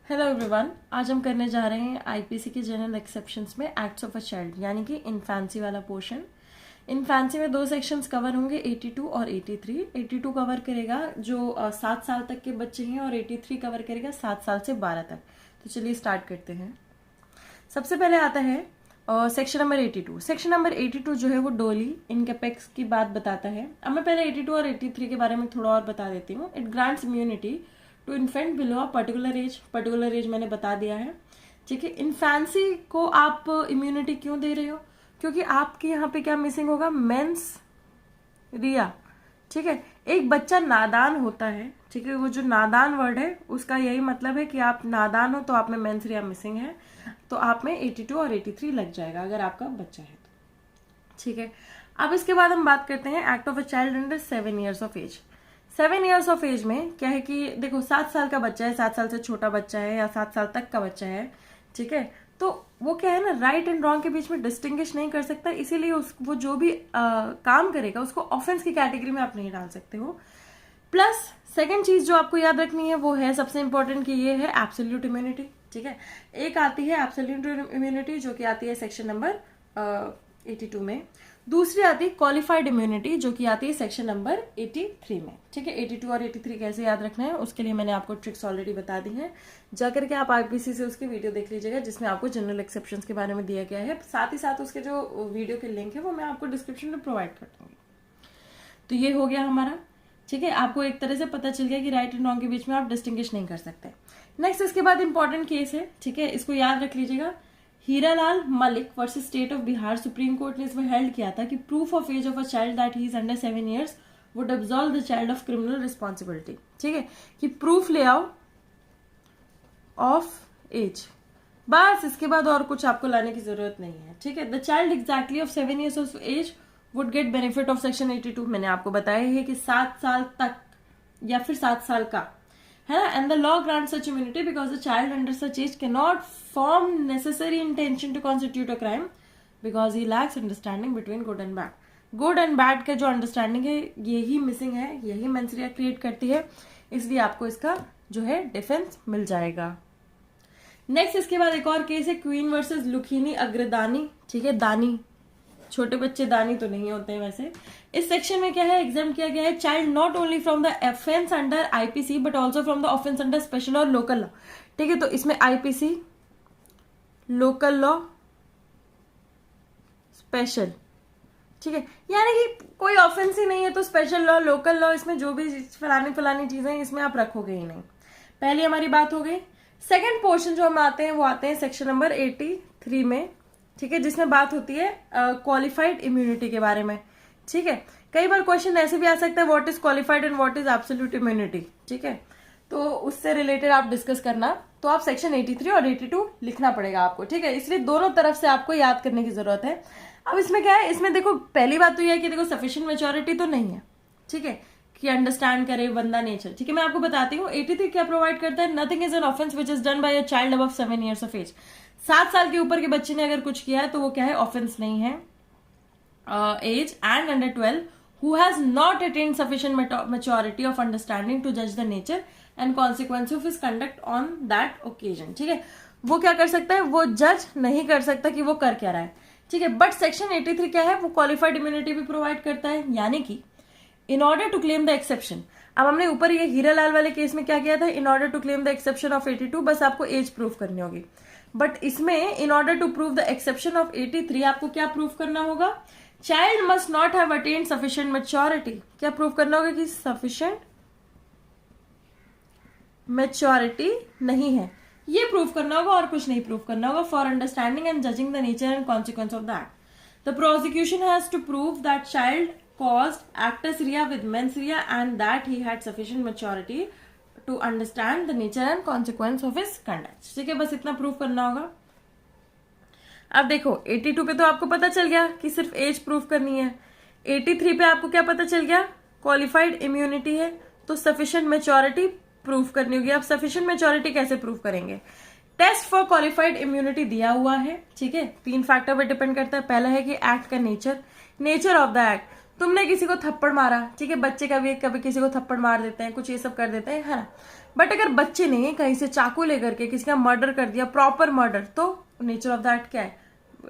Hello everyone, आज हम करने जा रहे हैं आईपीसी के जनरल एक्सेप्शंस में एक्ट्स ऑफ अ चाइल्ड यानी कि इन्फेंसी वाला पोर्शन। इन्फेंसी में दो सेक्शंस कवर होंगे, 82 और 83। 82 कवर करेगा जो 7 साल तक के बच्चे हैं और 83 कवर करेगा 7 साल से 12 तक। तो चलिए स्टार्ट करते हैं। सबसे पहले आता है सेक्शन नंबर 82। सेक्शन नंबर 82 जो है वो डोली इनकेपेक्स की बात बताता है। अब मैं पहले 82 और 83 के बारे में थोड़ा और बता देती हूँ। It grants immunity to infant below a particular age. Particular age मैंने बता दिया है, ठीक है। इन्फेंसी को आप इम्यूनिटी क्यों दे रहे हो? क्योंकि आपके यहाँ पे क्या मिसिंग होगा? मेंस रिया, ठीक है। एक बच्चा नादान होता है, ठीक है। वो जो नादान वर्ड है उसका यही मतलब है कि आप नादान हो तो आप में मेंस रिया मिसिंग है, तो आप में 82 और 83 लग जाएगा अगर आपका बच्चा है तो, ठीक है। अब इसके बाद हम बात करते हैं act of a child under 7 years of age. 7 years of age में क्या है कि देखो 7 साल का बच्चा है, 7 साल से छोटा बच्चा है या 7 साल तक का बच्चा है, ठीक है। तो वो क्या है ना, राइट एंड रॉन्ग के बीच में डिस्टिंग्विश नहीं कर सकता, इसीलिए वो जो भी काम करेगा उसको ऑफेंस की कैटेगरी में आप नहीं डाल सकते हो। प्लस सेकंड चीज जो आपको याद रखनी है वो है सबसे इंपॉर्टेंट कि ये है एब्सोल्यूट इम्यूनिटी, ठीक है। एक आती है एब्सोल्यूट इम्यूनिटी जो कि आती है सेक्शन नंबर 82 में। दूसरी आती है क्वालिफाइड इम्यूनिटी जो कि आती है सेक्शन नंबर 83 में, ठीक है। 82 और 83 कैसे याद रखना है उसके लिए मैंने आपको ट्रिक्स ऑलरेडी बता दी हैं। जाकर के आप आईपीसी से उसकी वीडियो देख लीजिएगा जिसमें आपको जनरल एक्सेप्शंस के बारे में दिया गया है। साथ ही साथ उसके जो वीडियो के लिंक है वो मैं आपको डिस्क्रिप्शन में प्रोवाइड कर दूंगी। तो ये हो गया हमारा, ठीक है। आपको एक तरह से पता चल गया कि राइट एंड रॉन्ग के बीच में आप डिस्टिंग्विश नहीं कर सकते। नेक्स्ट इसके बाद इंपॉर्टेंट केस है, ठीक है, इसको याद रख लीजिएगा। Hiralal Malik versus state of Bihar. Supreme court ने इसमें हेल्ड किया था कि proof of age of a child that he is under 7 years would absolve the child of criminal responsibility, ठीक है। कि प्रूफ ले आओ ऑफ एज, बस इसके बाद और कुछ आपको लाने की जरूरत नहीं है, ठीक है। The child exactly of 7 years of age would get benefit of section 82। मैंने आपको बताया है कि 7 साल तक या फिर 7 साल का है ना। And the law grant such immunity because the child under such age can not form necessary intention to constitute a crime because he lacks understanding between good and bad. Good and bad का जो understanding है यही missing है, यही mens rea create करती है, इसलिए आपको इसका जो है डिफेंस मिल जाएगा। नेक्स्ट इसके बाद एक और केस है क्वीन वर्सेस लुखीनी अग्रदानी, ठीक है। दानी, छोटे बच्चे दानी तो नहीं होते हैं वैसे। इस सेक्शन में क्या है, एग्जाम किया गया है child not only from the offence under IPC but also from the offence under special और लोकल लॉ, ठीक है। तो इसमें आईपीसी, लोकल लॉ, स्पेशल, ठीक है। यानी कि कोई ऑफेंस ही नहीं है तो स्पेशल लॉ, लोकल लॉ, इसमें जो भी फलानी चीजें हैं इसमें आप रखोगे ही नहीं। पहली हमारी बात हो गई। सेकेंड पोर्शन जो हम आते हैं वो आते हैं सेक्शन नंबर 83 में, ठीक है, जिसमें बात होती है क्वालिफाइड इम्यूनिटी के बारे में, ठीक है। कई बार क्वेश्चन ऐसे भी आ सकता है what is qualified and what is absolute immunity, ठीक है। तो उससे रिलेटेड आप डिस्कस करना, तो आप सेक्शन 83 और 82 लिखना पड़ेगा आपको, ठीक है। इसलिए दोनों तरफ से आपको याद करने की जरूरत है। अब इसमें क्या है, इसमें देखो पहली बात तो यह है कि देखो सफिशिएंट मैच्योरिटी तो नहीं है, ठीक है, कि अंडरस्टैंड करे बंदा नेचर, ठीक है। मैं आपको बताती हूँ 83 क्या प्रोवाइड करता है। Nothing is an offence which is done by a child above 7 years of age. 7 साल के ऊपर के बच्चे ने अगर कुछ किया है तो वो क्या है, ऑफेंस नहीं है। Age and under 12 who has not attained sufficient maturity of understanding to जज the nature and consequence of his conduct on that occasion, ठीक है। वो क्या कर सकता है, वो जज नहीं कर सकता कि वो कर क्या रहा है, ठीक है। बट सेक्शन 83 क्या है, वो क्वालिफाइड इम्यूनिटी भी प्रोवाइड करता है, यानी कि in order to claim the exception. अब हमने ऊपर ये हीरालाल वाले केस में क्या किया था, in order to claim the exception of 82 बस आपको एज प्रूफ करनी होगी। बट इसमें in order to prove the exception of 83 आपको क्या प्रूफ करना होगा, child must not have attained sufficient maturity. क्या प्रूफ करना होगा कि सफिशिएंट मैच्योरिटी नहीं है, ये प्रूफ करना होगा और कुछ नहीं प्रूफ करना होगा। For understanding and judging the nature and consequence of that the prosecution has to prove that child caused actus rea with mens rea and that he had sufficient maturity to understand the nature and consequence of his conduct, ठीक है। बस इतना proof करना होगा। अब देखो 82 पे तो आपको पता चल गया कि सिर्फ एज प्रूफ करनी है। 83 पे आपको क्या पता चल गया, क्वालिफाइड इम्यूनिटी है तो सफिशिएंट मैच्योरिटी प्रूफ करनी होगी। अब सफिशिएंट मैच्योरिटी कैसे प्रूफ करेंगे, टेस्ट फॉर क्वालिफाइड इम्यूनिटी दिया हुआ है, ठीक है। 3 फैक्टर पर डिपेंड करता है। पहला है कि एक्ट का नेचर ऑफ द एक्ट। तुमने किसी को थप्पड़ मारा, ठीक है, बच्चे कभी कभी किसी को थप्पड़ मार देते हैं, कुछ ये सब कर देते हैं, है ना। बट अगर बच्चे ने कहीं से चाकू लेकर के किसी का मर्डर कर दिया, प्रॉपर मर्डर, तो नेचर ऑफ दैट क्या है,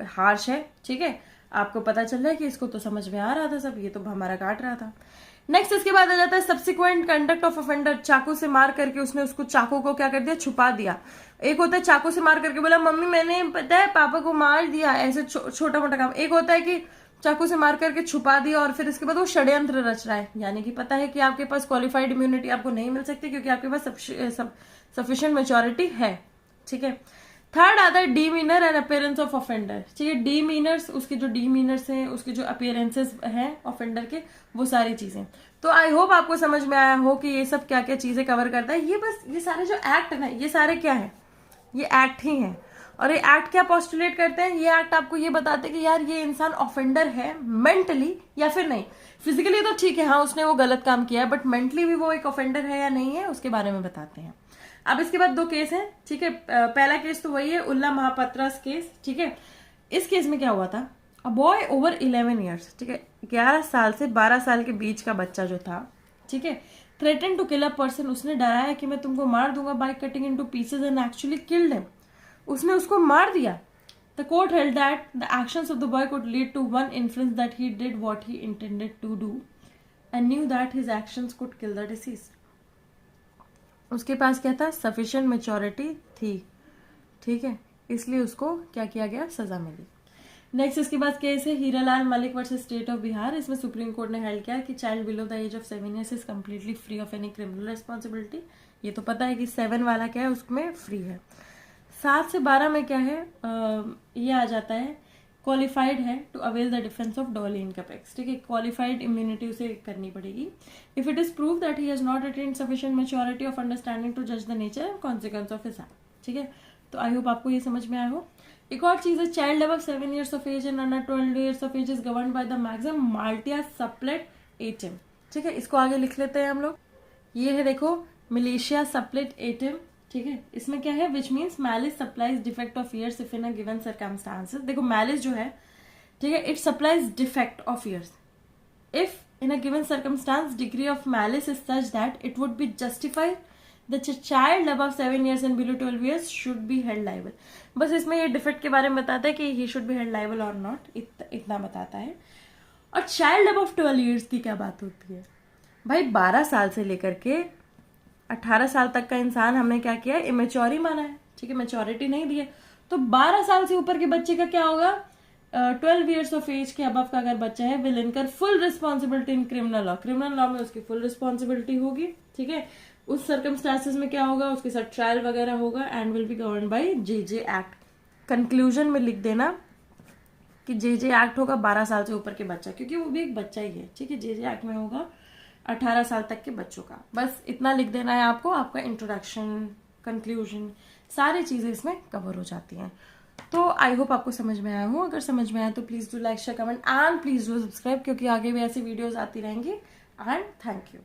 हार्श है, ठीक है। आपको पता चल रहा है कि इसको तो समझ में आ रहा था सब, ये तो हमारा काट रहा था। नेक्स्ट इसके बाद आ जाता है सब्सिक्वेंट कंडक्ट ऑफ ऑफेंडर। चाकू से मार करके उसने उसको चाकू को क्या कर दिया, छुपा दिया। एक होता है चाकू से मार करके बोला मम्मी मैंने पता है पापा को मार दिया, ऐसे छोटा मोटा काम। एक होता है कि चाकू से मार करके छुपा दिया और फिर इसके बाद वो षड्यंत्र रच रहा है, यानी कि पता है कि आपके पास क्वालिफाइड इम्यूनिटी आपको नहीं मिल सकती क्योंकि आपके पास सफिशिएंट मेच्योरिटी है, ठीक है। थर्ड आता है डीमीनर एंड अपीयरेंस ऑफ ऑफेंडर, ठीक है। डीमीनर्स, उसके जो डीमीनर्स हैं, उसके जो अपीयरेंसेस हैं ऑफेंडर के, वो सारी चीजें। तो आई होप आपको समझ में आया हो कि ये सब क्या क्या चीजें कवर करता है। ये बस ये सारे जो एक्ट है ना, ये सारे क्या है, ये एक्ट ही हैं। और ये एक्ट क्या पोस्टुलेट करते हैं, ये एक्ट आपको ये बताते हैं कि यार ये इंसान ऑफेंडर है मेंटली या फिर नहीं। फिजिकली तो ठीक है, हाँ उसने वो गलत काम किया है, बट मेंटली भी वो एक ऑफेंडर है या नहीं है, उसके बारे में बताते हैं। अब इसके बाद 2 केस हैं, ठीक है। पहला केस तो वही है उल्ला महापात्रास केस, ठीक है। इस केस में क्या हुआ था, अ बॉय ओवर 11 ईयर्स, ठीक है, 11 साल से 12 साल के बीच का बच्चा जो था, ठीक है, threaten to kill a person, उसने डराया कि मैं तुमको मार दूंगा by cutting into pieces and actually killed him, उसने उसको मार दिया। The court held that the actions of the boy could lead to one influence that he did what he intended to do and knew that his actions could kill the deceased. उसके पास क्या था, sufficient maturity थी, ठीक है, इसलिए उसको क्या किया गया, सजा मिली। नेक्स्ट इसके बाद केस है Hiralal Malik versus state of Bihar. इसमें सुप्रीम कोर्ट ने हेल्ड किया कि child below the age of 7 years is completely free of any criminal responsibility. ये तो पता है कि 7 वाला क्या है, उसमें फ्री है। 7 से 12 में क्या है, ये आ जाता है क्वालिफाइड है to avail the defence of doli incapax, ठीक है, क्वालिफाइड इम्यूनिटी उसे करनी पड़ेगी if it is prove that he has not attained sufficient maturity of understanding to जज the nature and consequence of his act, ठीक है। तो आई होप आपको ये समझ में आया हो। एक और चीज है, child above 7 years of age and under 12 years of age is govern by the maximum malitia supplet aetatem, ठीक है। इसको आगे लिख लेते हैं हम लोग। ये है देखो मिलिशिया सप्लेट एटम, ठीक है। इसमें क्या है, which means malice supplies defect of years if in a given circumstances. देखो मैलिस जो है, ठीक है, it supplies defect of years if in a given circumstance degree of malice is such that it would be justified the child above 7 years and below 12 years should be held liable. बस इसमें ये defect के बारे में बताता है कि he should be held liable और नॉट, इतना बताता है। और चाइल्ड अबव 12 ईयर्स की क्या बात होती है भाई, 12 साल से लेकर के 18 साल तक का इंसान हमने क्या किया, इमेच्योर ही माना है, ठीक है, मेच्योरिटी नहीं दी है। तो 12 साल से ऊपर के बच्चे का क्या होगा, 12 ईयर्स ऑफ एज के अबव का अगर बच्चा है, विल इनकर full responsibility in criminal law. Criminal law में उसकी फुल रिस्पॉन्सिबिलिटी होगी, ठीक है। उस सर्कमस्टांसेस में क्या होगा, उसके साथ ट्रायल वगैरह होगा and will be govern by JJ act. Conclusion में लिख देना कि जेजे एक्ट होगा 12 साल से ऊपर के बच्चा, क्योंकि वो भी एक बच्चा ही है, ठीक है। जेजे एक्ट में होगा 18 साल तक के बच्चों का। बस इतना लिख देना है आपको, आपका इंट्रोडक्शन, कंक्लूजन, सारी चीजें इसमें कवर हो जाती हैं। तो आई होप आपको समझ में आया हो। अगर समझ में आया तो please do like, share, comment and please do subscribe, क्योंकि आगे भी ऐसी वीडियोस आती रहेंगी। And thank you.